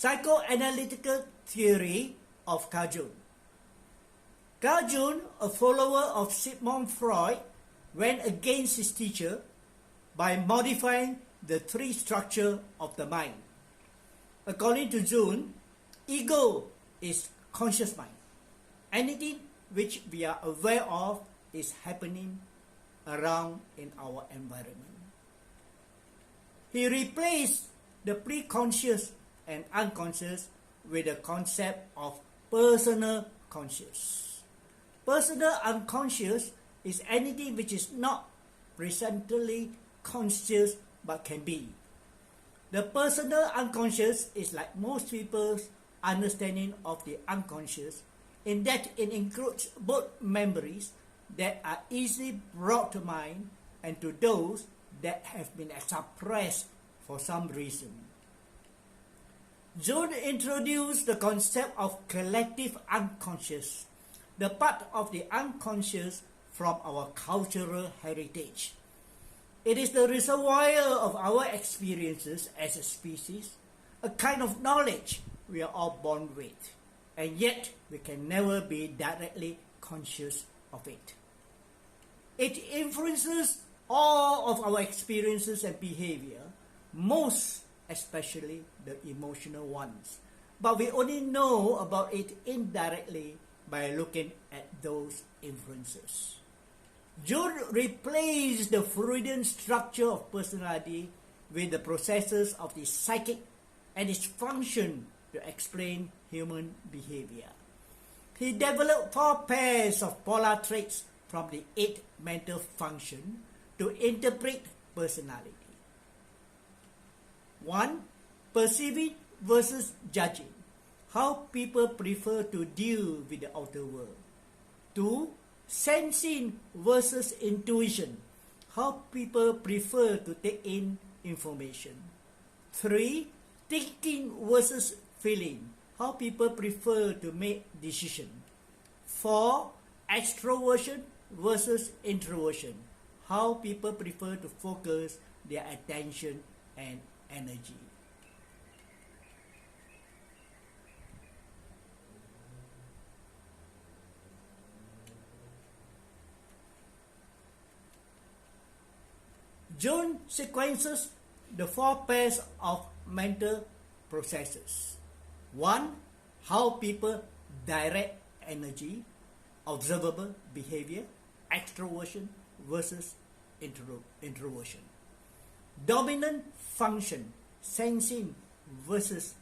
Psychoanalytical theory of Carl Jung. Carl Jung, a follower of Sigmund Freud, went against his teacher by modifying the three structure of the mind. According to Jung, ego is conscious mind. Anything which we are aware of is happening around in our environment. He replaced the pre-conscious and unconscious with the concept of personal conscious. Personal unconscious is anything which is not presently conscious but can be. The personal unconscious is like most people's understanding of the unconscious, in that it includes both memories that are easily brought to mind and to those that have been suppressed for some reason. Jung introduced the concept of collective unconscious, the part of the unconscious from our cultural heritage. It is the reservoir of our experiences as a species, a kind of knowledge we are all born with, and yet we can never be directly conscious of it. It influences all of our experiences and behavior, most especially the emotional ones, but we only know about it indirectly by looking at those influences. Jung replaced the Freudian structure of personality with the processes of the psychic and its function to explain human behavior. He developed 4 pairs of polar traits from the 8 mental functions to interpret personality. 1. Perceiving versus judging. How people prefer to deal with the outer world. 2. Sensing versus intuition. How people prefer to take in information. 3. Thinking versus feeling. How people prefer to make decisions. 4. Extroversion versus introversion. How people prefer to focus their attention and energy. Jung sequences the 4 pairs of mental processes. 1. How people direct energy, observable behavior, extroversion versus introversion. Dominant function, sensing versus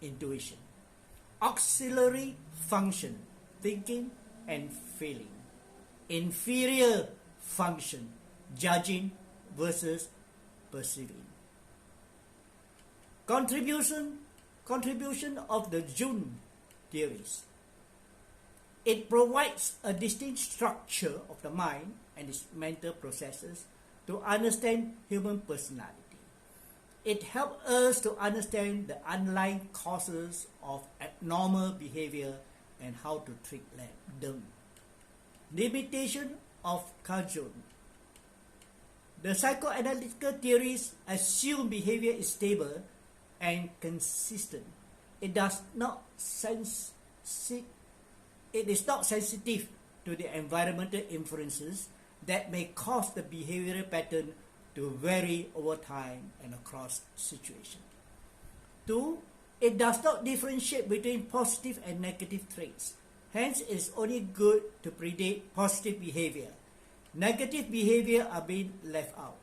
intuition. Auxiliary function, thinking and feeling. Inferior function, judging versus perceiving. Contribution of the Jung theories. It provides a distinct structure of the mind and its mental processes to understand human personality. It helps us to understand the underlying causes of abnormal behavior and how to treat them. Limitation of Carl Jung. The psychoanalytical theories assume behavior is stable and consistent. It is not sensitive to the environmental influences that may cause the behavioral pattern to vary over time and across situations. 2. It does not differentiate between positive and negative traits. Hence, it is only good to predict positive behavior. Negative behavior are being left out.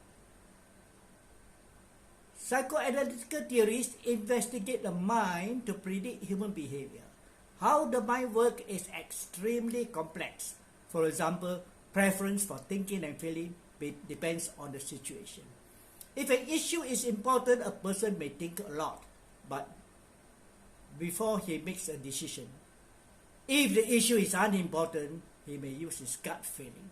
Psychoanalytical theories investigate the mind to predict human behavior. How the mind works is extremely complex. For example, preference for thinking and feeling depends on the situation. If an issue is important, a person may think a lot, but before he makes a decision. If the issue is unimportant, he may use his gut feeling.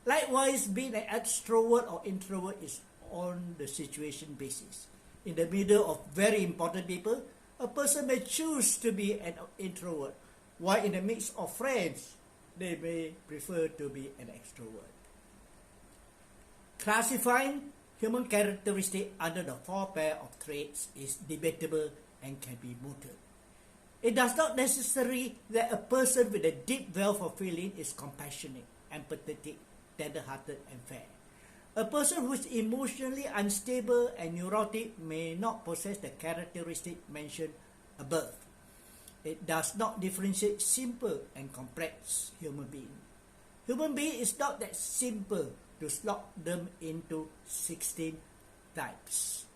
Likewise, being an extrovert or introvert is on the situation basis. In the middle of very important people, a person may choose to be an introvert, while in the midst of friends, they may prefer to be an extrovert. Classifying human characteristics under the 4 pair of traits is debatable and can be mooted. It does not necessarily that a person with a deep wealth of feeling is compassionate, empathetic, tender-hearted, and fair. A person who is emotionally unstable and neurotic may not possess the characteristic mentioned above. It does not differentiate simple and complex human being. Human being is not that simple to slot them into 16 types.